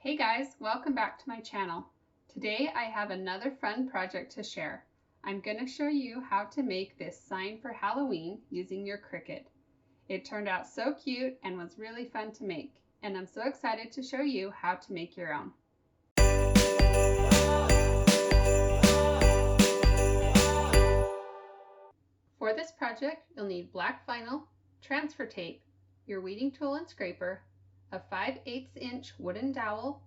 Hey guys, welcome back to my channel. Today I have another fun project to share. I'm going to show you how to make this sign for Halloween using your Cricut. It turned out so cute and was really fun to make, and I'm so excited to show you how to make your own. For this project, you'll need black vinyl, transfer tape, your weeding tool and scraper, a 5/8 inch wooden dowel,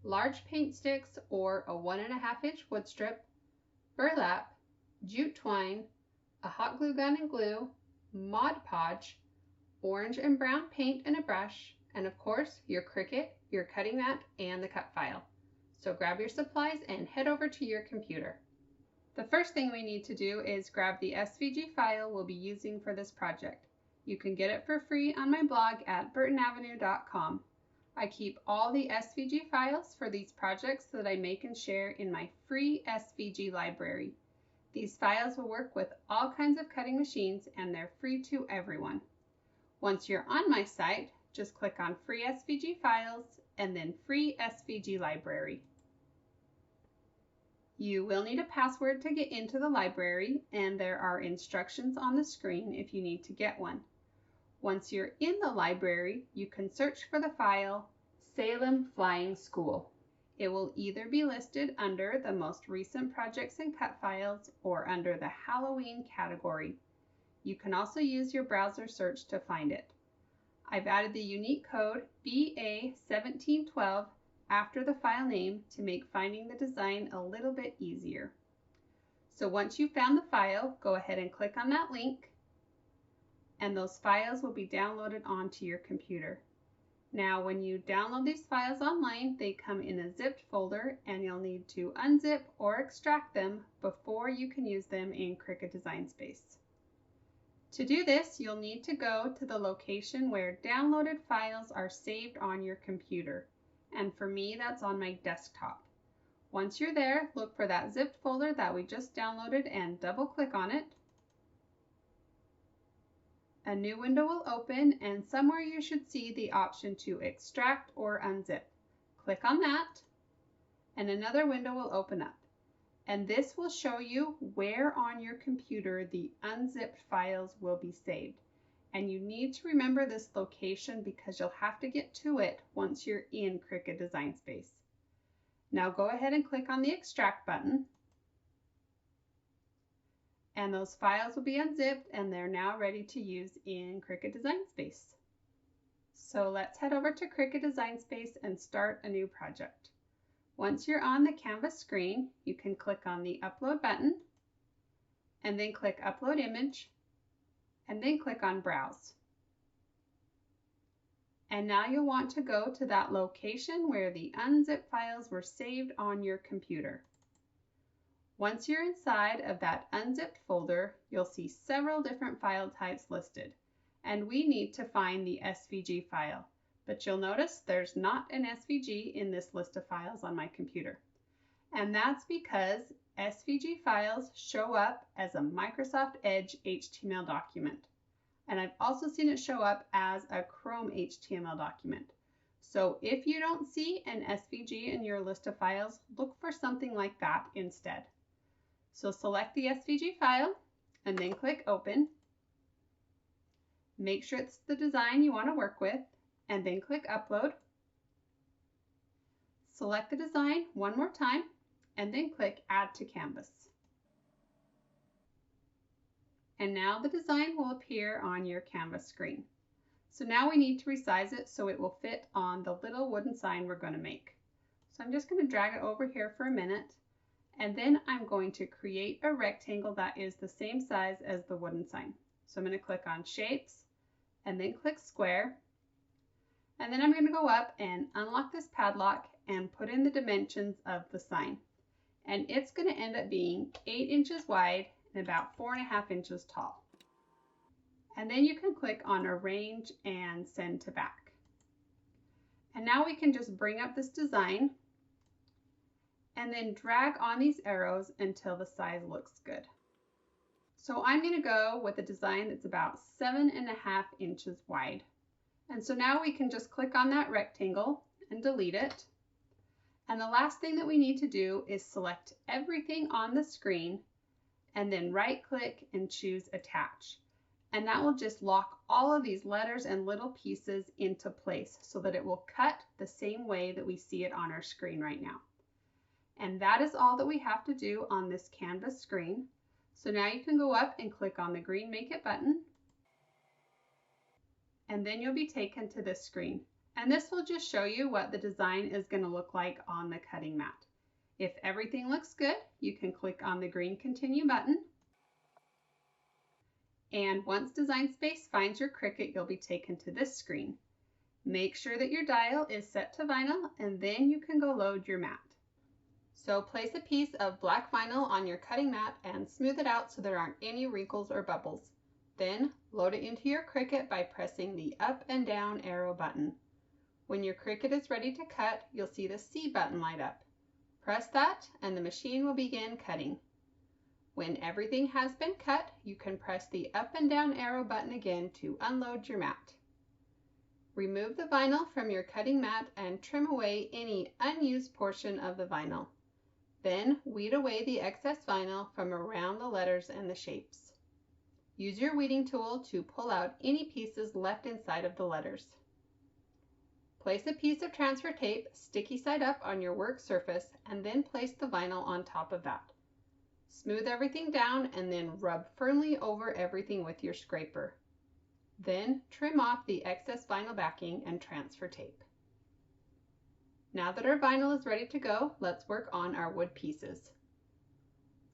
large paint sticks or a 1.5 inch wood strip, burlap, jute twine, a hot glue gun and glue, Mod Podge, orange and brown paint and a brush, and of course your Cricut, your cutting mat, and the cut file. So grab your supplies and head over to your computer. The first thing we need to do is grab the SVG file we'll be using for this project. You can get it for free on my blog at burtonavenue.com. I keep all the SVG files for these projects that I make and share in my free SVG library. These files will work with all kinds of cutting machines and they're free to everyone. Once you're on my site, just click on Free SVG Files and then Free SVG Library. You will need a password to get into the library, and there are instructions on the screen if you need to get one. Once you're in the library, you can search for the file Salem Flying School. It will either be listed under the most recent projects and cut files or under the Halloween category. You can also use your browser search to find it. I've added the unique code BA1712 after the file name to make finding the design a little bit easier. So once you've found the file, go ahead and click on that link, and those files will be downloaded onto your computer. Now, when you download these files online, they come in a zipped folder, and you'll need to unzip or extract them before you can use them in Cricut Design Space. To do this, you'll need to go to the location where downloaded files are saved on your computer. And for me, that's on my desktop. Once you're there, look for that zipped folder that we just downloaded and double click on it. A new window will open, and somewhere you should see the option to extract or unzip. Click on that, and another window will open up. And this will show you where on your computer the unzipped files will be saved. And you need to remember this location because you'll have to get to it once you're in Cricut Design Space. Now go ahead and click on the Extract button. And those files will be unzipped and they're now ready to use in Cricut Design Space. So let's head over to Cricut Design Space and start a new project. Once you're on the Canvas screen, you can click on the Upload button and then click Upload Image, and then click on Browse. And now you'll want to go to that location where the unzipped files were saved on your computer. Once you're inside of that unzipped folder, you'll see several different file types listed, and we need to find the SVG file. But you'll notice there's not an SVG in this list of files on my computer. And that's because SVG files show up as a Microsoft Edge HTML document. And I've also seen it show up as a Chrome HTML document. So if you don't see an SVG in your list of files, look for something like that instead. So select the SVG file and then click Open. Make sure it's the design you want to work with, and then click Upload. Select the design one more time, and then click Add to Canvas. And now the design will appear on your Canvas screen. So now we need to resize it so it will fit on the little wooden sign we're going to make. So I'm just going to drag it over here for a minute, and then I'm going to create a rectangle that is the same size as the wooden sign. So I'm going to click on Shapes, and then click Square. And then I'm going to go up and unlock this padlock and put in the dimensions of the sign. And it's going to end up being 8 inches wide and about 4.5 inches tall. And then you can click on Arrange and Send to Back. And now we can just bring up this design and then drag on these arrows until the size looks good. So I'm going to go with a design that's about 7.5 inches wide. And so now we can just click on that rectangle and delete it. And the last thing that we need to do is select everything on the screen and then right-click and choose Attach. And that will just lock all of these letters and little pieces into place so that it will cut the same way that we see it on our screen right now. And that is all that we have to do on this Canvas screen. So now you can go up and click on the green Make It button, and then you'll be taken to this screen. And this will just show you what the design is going to look like on the cutting mat. If everything looks good, you can click on the green Continue button. And once Design Space finds your Cricut, you'll be taken to this screen. Make sure that your dial is set to vinyl, and then you can go load your mat. So place a piece of black vinyl on your cutting mat and smooth it out so there aren't any wrinkles or bubbles. Then load it into your Cricut by pressing the up and down arrow button. When your Cricut is ready to cut, you'll see the C button light up. Press that and the machine will begin cutting. When everything has been cut, you can press the up and down arrow button again to unload your mat. Remove the vinyl from your cutting mat and trim away any unused portion of the vinyl. Then weed away the excess vinyl from around the letters and the shapes. Use your weeding tool to pull out any pieces left inside of the letters. Place a piece of transfer tape sticky side up on your work surface and then place the vinyl on top of that. Smooth everything down and then rub firmly over everything with your scraper. Then trim off the excess vinyl backing and transfer tape. Now that our vinyl is ready to go, let's work on our wood pieces.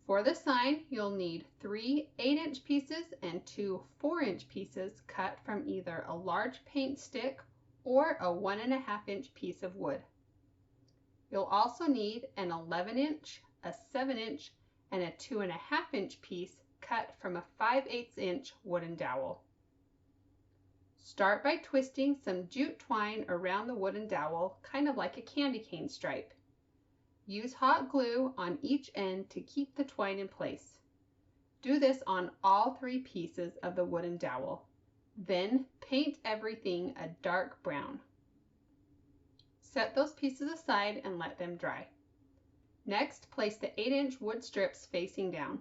For the sign, you'll need 3 8-inch pieces and 2 4-inch pieces cut from either a large paint stick or a 1.5-inch piece of wood. You'll also need an 11-inch, a 7-inch, and a 2.5-inch piece cut from a 5/8-inch wooden dowel. Start by twisting some jute twine around the wooden dowel, kind of like a candy cane stripe. Use hot glue on each end to keep the twine in place. Do this on all 3 pieces of the wooden dowel. Then paint everything a dark brown. Set those pieces aside and let them dry. Next, place the 8-inch wood strips facing down.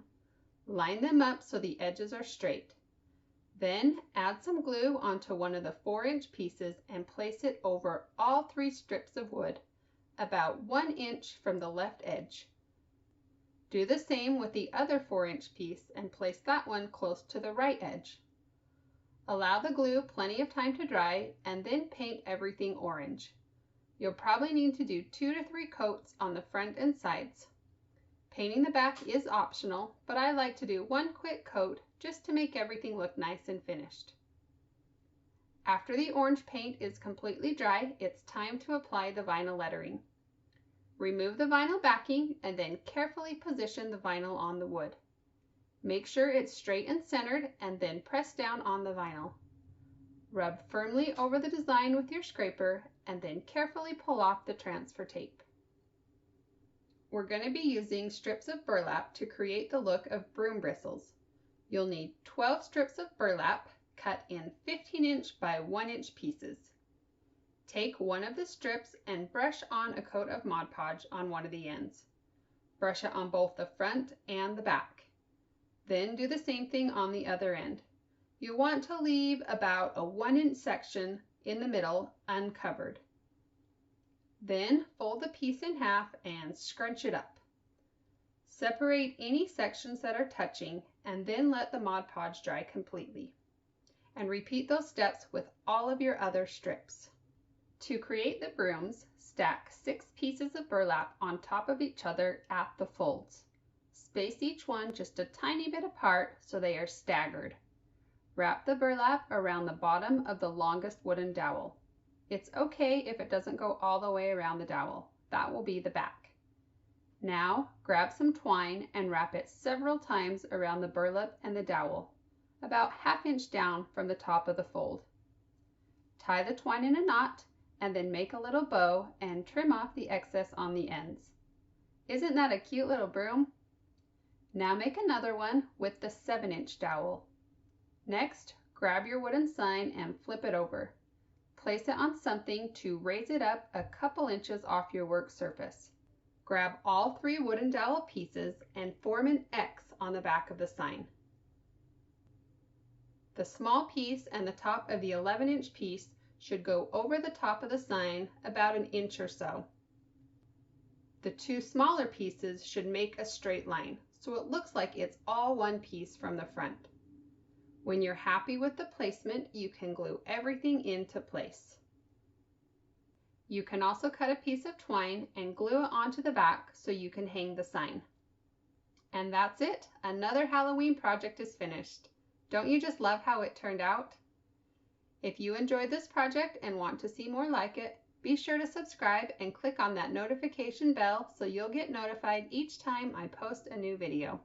Line them up so the edges are straight. Then add some glue onto one of the 4-inch pieces and place it over all 3 strips of wood, about 1 inch from the left edge. Do the same with the other 4-inch piece and place that one close to the right edge. Allow the glue plenty of time to dry and then paint everything orange. You'll probably need to do 2 to 3 coats on the front and sides. Painting the back is optional, but I like to do 1 quick coat just to make everything look nice and finished. After the orange paint is completely dry, it's time to apply the vinyl lettering. Remove the vinyl backing and then carefully position the vinyl on the wood. Make sure it's straight and centered and then press down on the vinyl. Rub firmly over the design with your scraper and then carefully pull off the transfer tape. We're going to be using strips of burlap to create the look of broom bristles. You'll need 12 strips of burlap cut in 15-inch by 1-inch pieces. Take one of the strips and brush on a coat of Mod Podge on one of the ends. Brush it on both the front and the back. Then do the same thing on the other end. You want to leave about a 1-inch section in the middle uncovered. Then fold the piece in half and scrunch it up. Separate any sections that are touching and then let the Mod Podge dry completely. And repeat those steps with all of your other strips. To create the brooms, stack 6 pieces of burlap on top of each other at the folds. Space each one just a tiny bit apart so they are staggered. Wrap the burlap around the bottom of the longest wooden dowel. It's okay if it doesn't go all the way around the dowel. That will be the back. Now grab some twine and wrap it several times around the burlap and the dowel, about 1/2 inch down from the top of the fold. Tie the twine in a knot and then make a little bow and trim off the excess on the ends. Isn't that a cute little broom? Now make another one with the 7-inch dowel. Next, grab your wooden sign and flip it over. Place it on something to raise it up a couple inches off your work surface. Grab all 3 wooden dowel pieces and form an X on the back of the sign. The small piece and the top of the 11-inch piece should go over the top of the sign about an inch or so. The 2 smaller pieces should make a straight line, so it looks like it's all one piece from the front. When you're happy with the placement, you can glue everything into place. You can also cut a piece of twine and glue it onto the back so you can hang the sign. And that's it. Another Halloween project is finished. Don't you just love how it turned out? If you enjoyed this project and want to see more like it, be sure to subscribe and click on that notification bell so you'll get notified each time I post a new video.